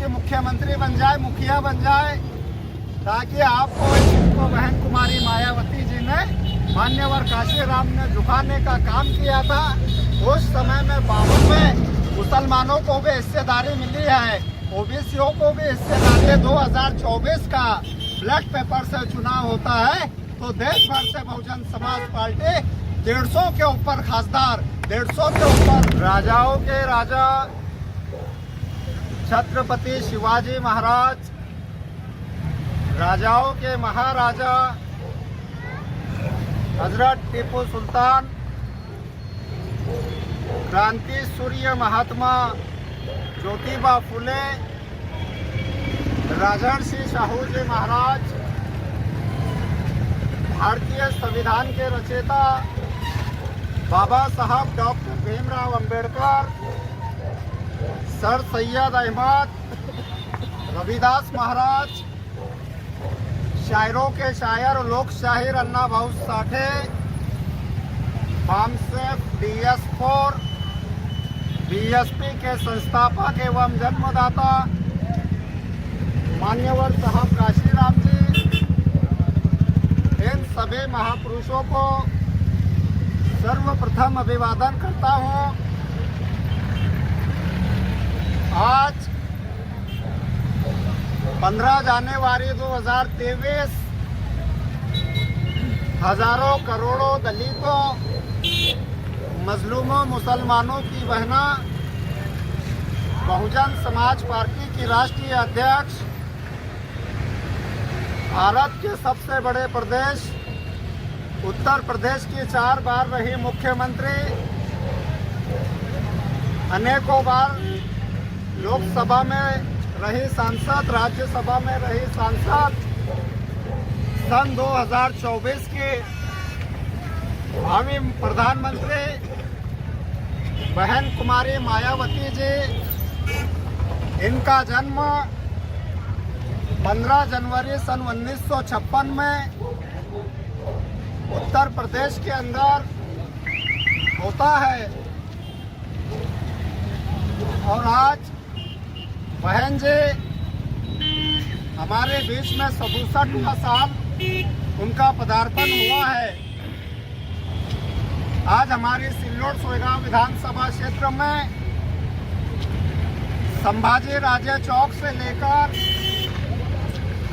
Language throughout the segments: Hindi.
की मुख्यमंत्री बन जाए, मुखिया बन जाए, ताकि आपको इसको बहन कुमारी मायावती जी ने, मान्यवर काशीराम ने झुकाने का काम किया था। उस समय में 52 में मुसलमानों को भी हिस्सेदारी मिली है, ओबीसीओ को भी हिस्सेदारी। 2024 का ब्लैक पेपर से चुनाव होता है तो देश भर से बहुजन समाज पार्टी 150 के ऊपर खासदार, 150 के ऊपर। राजाओं के राजा छत्रपति शिवाजी महाराज, राजाओं के महाराजा हजरत टीपू सुल्तान, क्रांति सूर्य महात्मा ज्योतिबा फुले, राजर्षि शाहू जी महाराज, भारतीय संविधान के रचयिता बाबा साहब डॉक्टर भीमराव अंबेडकर, सर सैयद अहमद, रविदास महाराज, शायरों के शायर लोक शाहिर अन्ना भाऊ साठे, बामसेफ DS4, BSP के संस्थापक एवं जन्मदाता मान्यवर साहब काशीराम जी, इन सभी महापुरुषों को सर्वप्रथम अभिवादन करता हूँ। आज 15 जनवरी 2023 हजारों करोड़ों दलितों, मजलूमों, मुसलमानों की बहना, बहुजन समाज पार्टी की राष्ट्रीय अध्यक्ष, भारत के सबसे बड़े प्रदेश उत्तर प्रदेश की 4 बार रही मुख्यमंत्री, अनेकों बार लोकसभा में रही सांसद, राज्यसभा में रही सांसद, सन 2024 की भावी प्रधानमंत्री बहन कुमारी मायावती जी, इनका जन्म 15 जनवरी सन 1956 में उत्तर प्रदेश के अंदर होता है। और आज बहन जी हमारे बीच में 67वां साल उनका पदार्पण हुआ है। आज हमारी सिल्लोड सोयगांव विधानसभा क्षेत्र में संभाजी राजे चौक से लेकर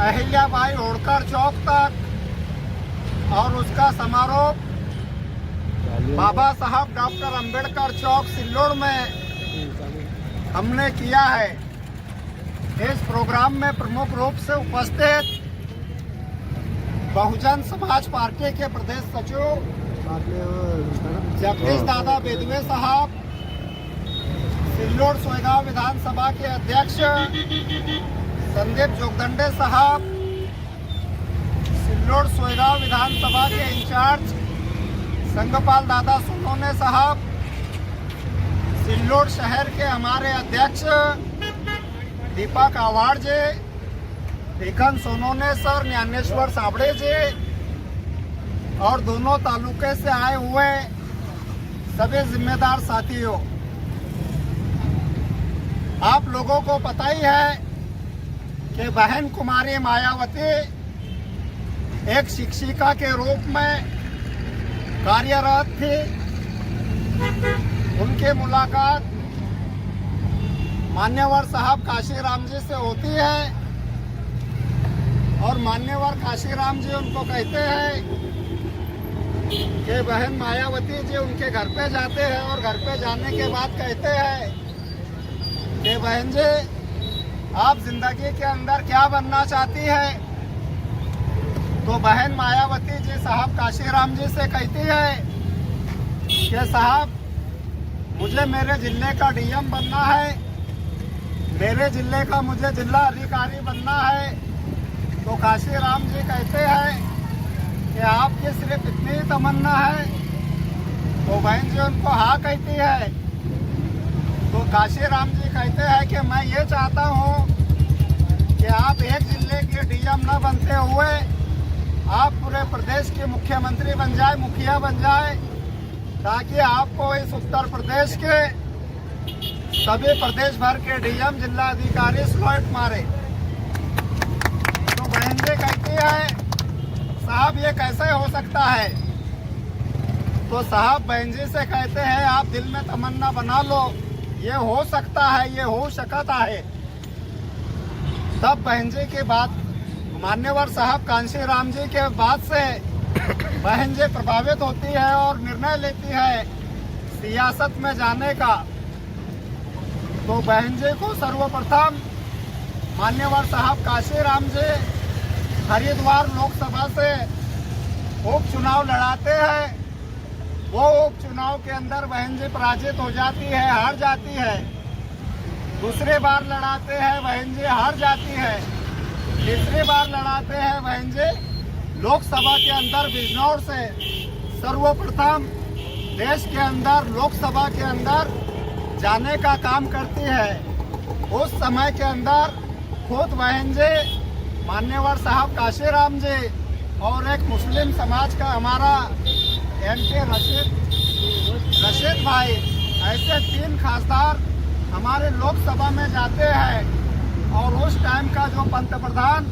अहिल्याबाई होळकर चौक तक और उसका समारोह बाबा साहब डॉक्टर अंबेडकर चौक सिल्लोड में हमने किया है। इस प्रोग्राम में प्रमुख रूप से उपस्थित बहुजन समाज पार्टी के प्रदेश सचिव जगदीश दादा बेदवे साहब, सिल्लोड सोयगांव विधानसभा के अध्यक्ष संदीप जोगदंडे साहब, सिल्लोड सोयगांव विधानसभा के इंचार्ज संगपाल दादा सोनोने साहब, सिल्लोड शहर के हमारे अध्यक्ष दीपक आवाड़ जी, भिखन सोनोने सर, ज्ञानेश्वर साबड़े जी और दोनों तालुके से आए हुए सभी जिम्मेदार साथियों, आप लोगों को पता ही है कि बहन कुमारी मायावती एक शिक्षिका के रूप में कार्यरत थी। उनकी मुलाकात मान्यवर साहब काशीराम जी से होती है और मान्यवर काशीराम जी उनको कहते हैं कि बहन मायावती जी उनके घर पे जाते हैं और घर पे जाने के बाद कहते हैं कि बहन जी आप जिंदगी के अंदर क्या बनना चाहती है। तो बहन मायावती जी साहब काशीराम जी से कहती है कि साहब मुझे मेरे जिले का DM बनना है, मेरे जिले का मुझे जिला अधिकारी बनना है। तो काशीराम जी कहते हैं कि आपकी सिर्फ इतनी तमन्ना है। तो बहन जी उनको हाँ कहती है। तो काशीराम जी कहते हैं कि मैं ये चाहता हूँ कि आप एक जिले के DM न बनते हुए आप पूरे प्रदेश के मुख्यमंत्री बन जाए, मुखिया बन जाए, ताकि आपको इस उत्तर प्रदेश के सभी प्रदेश भर के डीएम जिला अधिकारी स्लॉट मारे। तो बहन जी कहती है साहब ये कैसे हो सकता है। तो साहब बहन जी से कहते हैं आप दिल में तमन्ना बना लो, ये हो सकता है, ये हो सकता है। तब बहन जी की बात मान्यवर साहब कांशी राम जी के बात से बहन जी प्रभावित होती है और निर्णय लेती है सियासत में जाने का। तो बहन जी को सर्वप्रथम मान्यवर साहब कांशी राम जी हरिद्वार लोकसभा से उपचुनाव लड़ाते हैं। वो उपचुनाव के अंदर बहन जी पराजित हो जाती है, हार जाती है। दूसरी बार लड़ाते हैं, बहन जी हार जाती है। तीसरी बार लड़ाते हैं, बहन जी लोकसभा के अंदर बिजनौर से सर्वप्रथम देश के अंदर लोकसभा के अंदर जाने का काम करती है। उस समय के अंदर खुद बहन जी मान्यवर साहब कांशी राम जी और एक मुस्लिम समाज का हमारा एमके रशीद भाई, ऐसे 3 खासदार हमारे लोकसभा में जाते हैं। और उस टाइम का जो पंतप्रधान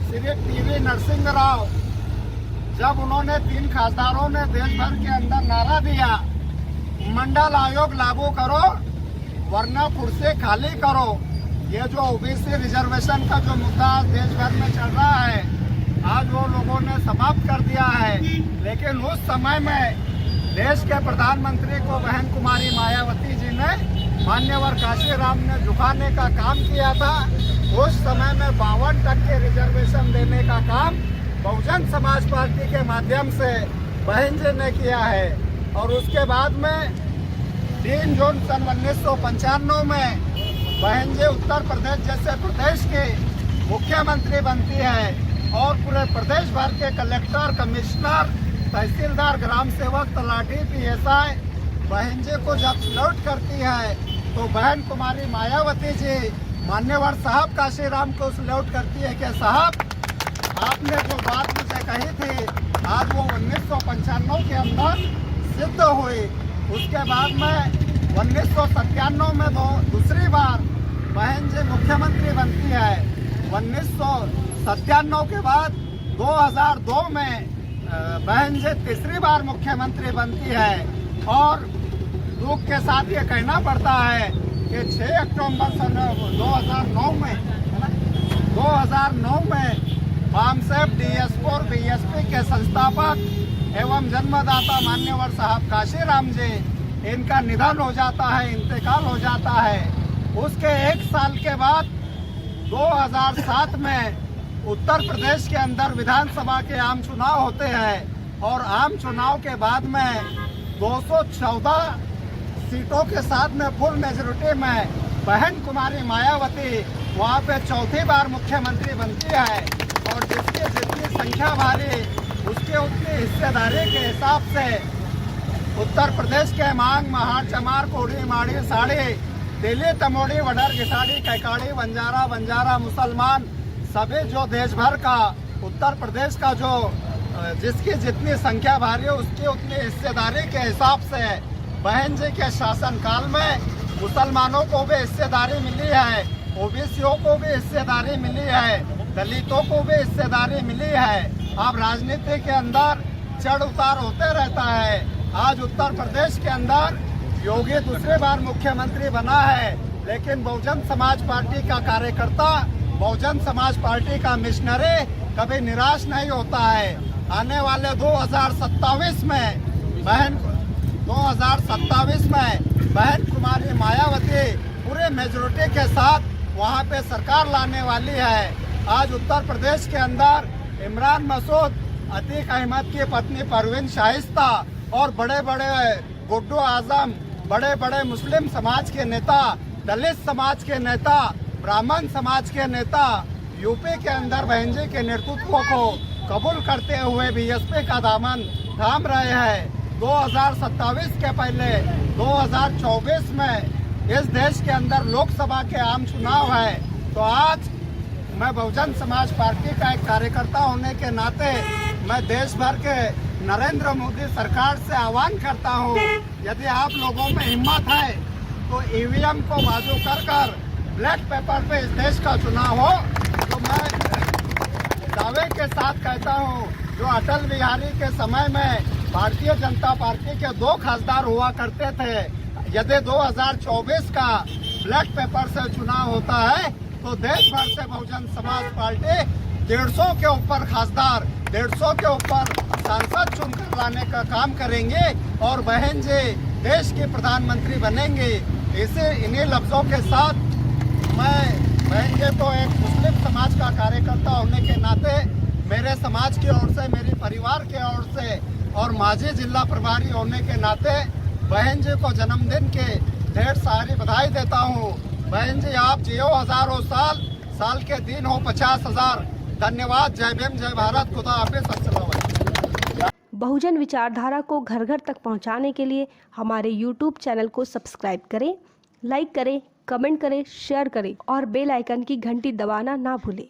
श्री टीवी नरसिंह राव, जब उन्होंने 3 खासदारों ने देश भर के अंदर नारा दिया मंडल आयोग लागू करो वरना कुर्सी खाली करो। ये जो ओबीसी रिजर्वेशन का जो मुद्दा देश भर में चल रहा है, आज वो लोगों ने समाप्त कर दिया है। लेकिन उस समय में देश के प्रधानमंत्री को बहन कुमारी मायावती जी ने मान्यवर कांशी राम ने झुकाने का काम किया था। उस समय में 52% रिजर्वेशन देने का काम बहुजन समाज पार्टी के माध्यम से बहन जी ने किया है। और उसके बाद में 3 जून सन 1995 में बहन जी उत्तर प्रदेश जैसे प्रदेश के मुख्यमंत्री बनती है और पूरे प्रदेश भर के कलेक्टर, कमिश्नर, तहसीलदार, ग्राम सेवक, तलाठी, पीएसआई बहन जी को जब सल्यूट करती है तो बहन कुमारी मायावती जी मान्यवर साहब कांशी राम को सल्यूट करती है कि साहब आपने जो बात मुझे कही थी आज वो 1995 के अंदर सिद्ध हुई। उसके बाद में 1997 में दूसरी बार बहन जी मुख्यमंत्री बनती है। 1997 के बाद 2002 में बहन जी तीसरी बार मुख्यमंत्री बनती है। और दुख के साथ ये कहना पड़ता है कि 6 अक्टूबर सन 2009 में बामसेफ डीएस4 बीएसपी के संस्थापक एवं जन्मदाता मान्यवर साहब कांशी राम जी, इनका निधन हो जाता है, इंतकाल हो जाता है। उसके 1 साल के बाद 2007 में उत्तर प्रदेश के अंदर विधानसभा के आम चुनाव होते हैं और आम चुनाव के बाद में 214 सीटों के साथ में फुल मेजोरिटी में बहन कुमारी मायावती वहाँ पे 4थी बार मुख्यमंत्री बनती है। और जिसकी जितनी संख्या भारी उसके उतनी हिस्सेदारी के हिसाब से उत्तर प्रदेश के मांग, महार, चमार, कोड़ी, माड़ी, साड़ी, तेली, तमोड़ी, वडर, घिसाड़ी, कैकाड़ी, बंजारा, मुसलमान, सभी जो देश भर का उत्तर प्रदेश का जो जिसकी जितनी संख्या भारी है उसकी उतनी हिस्सेदारी के हिसाब से बहन जी के शासनकाल में मुसलमानों को भी हिस्सेदारी मिली है, ओबीसीओ को भी हिस्सेदारी मिली है, दलितों को भी हिस्सेदारी मिली है। अब राजनीति के अंदर चढ़ उतार होते रहता है। आज उत्तर प्रदेश के अंदर योगी दूसरी बार मुख्यमंत्री बना है, लेकिन बहुजन समाज पार्टी का कार्यकर्ता, बहुजन समाज पार्टी का मिशनरी कभी निराश नहीं होता है। आने वाले 2027 में बहन कुमारी मायावती पूरे मेजोरिटी के साथ वहां पे सरकार लाने वाली है। आज उत्तर प्रदेश के अंदर इमरान मसूद, अतीक अहमद की पत्नी परवीन शाइस्ता और बड़े बड़े गुड्डू आजम, बड़े बड़े मुस्लिम समाज के नेता, दलित समाज के नेता, ब्राह्मण समाज के नेता यूपी के अंदर बहन जी के नेतृत्व को कबूल करते हुए बीएसपी का दामन थाम रहे हैं। 2027 के पहले 2024 में इस देश के अंदर लोकसभा के आम चुनाव है। तो आज मैं बहुजन समाज पार्टी का एक कार्यकर्ता होने के नाते मैं देश भर के नरेंद्र मोदी सरकार से आह्वान करता हूं, यदि आप लोगों में हिम्मत है तो ईवीएम को बाजू कर ब्लैक पेपर पे इस देश का चुनाव हो। तो मैं दावे के साथ कहता हूँ, जो अटल बिहारी के समय में भारतीय जनता पार्टी के 2 खासदार हुआ करते थे, यदि 2024 का ब्लैक पेपर से चुनाव होता है तो देश भर से बहुजन समाज पार्टी 150 के ऊपर खासदार, 150 के ऊपर सांसद चुनकर लाने का काम करेंगे और बहन जी देश की प्रधानमंत्री बनेंगे। इन्हीं लफ्जों के साथ मैं बहन जी तो एक मुस्लिम समाज का कार्यकर्ता होने के नाते मेरे समाज की ओर से, मेरी परिवार की ओर से और मांझी जिला प्रभारी होने के नाते बहन जी को जन्मदिन के ढेर सारी बधाई देता हूँ। बहन जी आप जियो हजारों साल, साल के दिन हो 50,000। धन्यवाद। जय भीम, जय भारत, खुदा हाफिज, अस्सलाम वालेकुम। बहुजन विचारधारा को घर घर तक पहुंचाने के लिए हमारे YouTube चैनल को सब्सक्राइब करें, लाइक करें, कमेंट करें, शेयर करें और बेल आइकन की घंटी दबाना ना भूलें।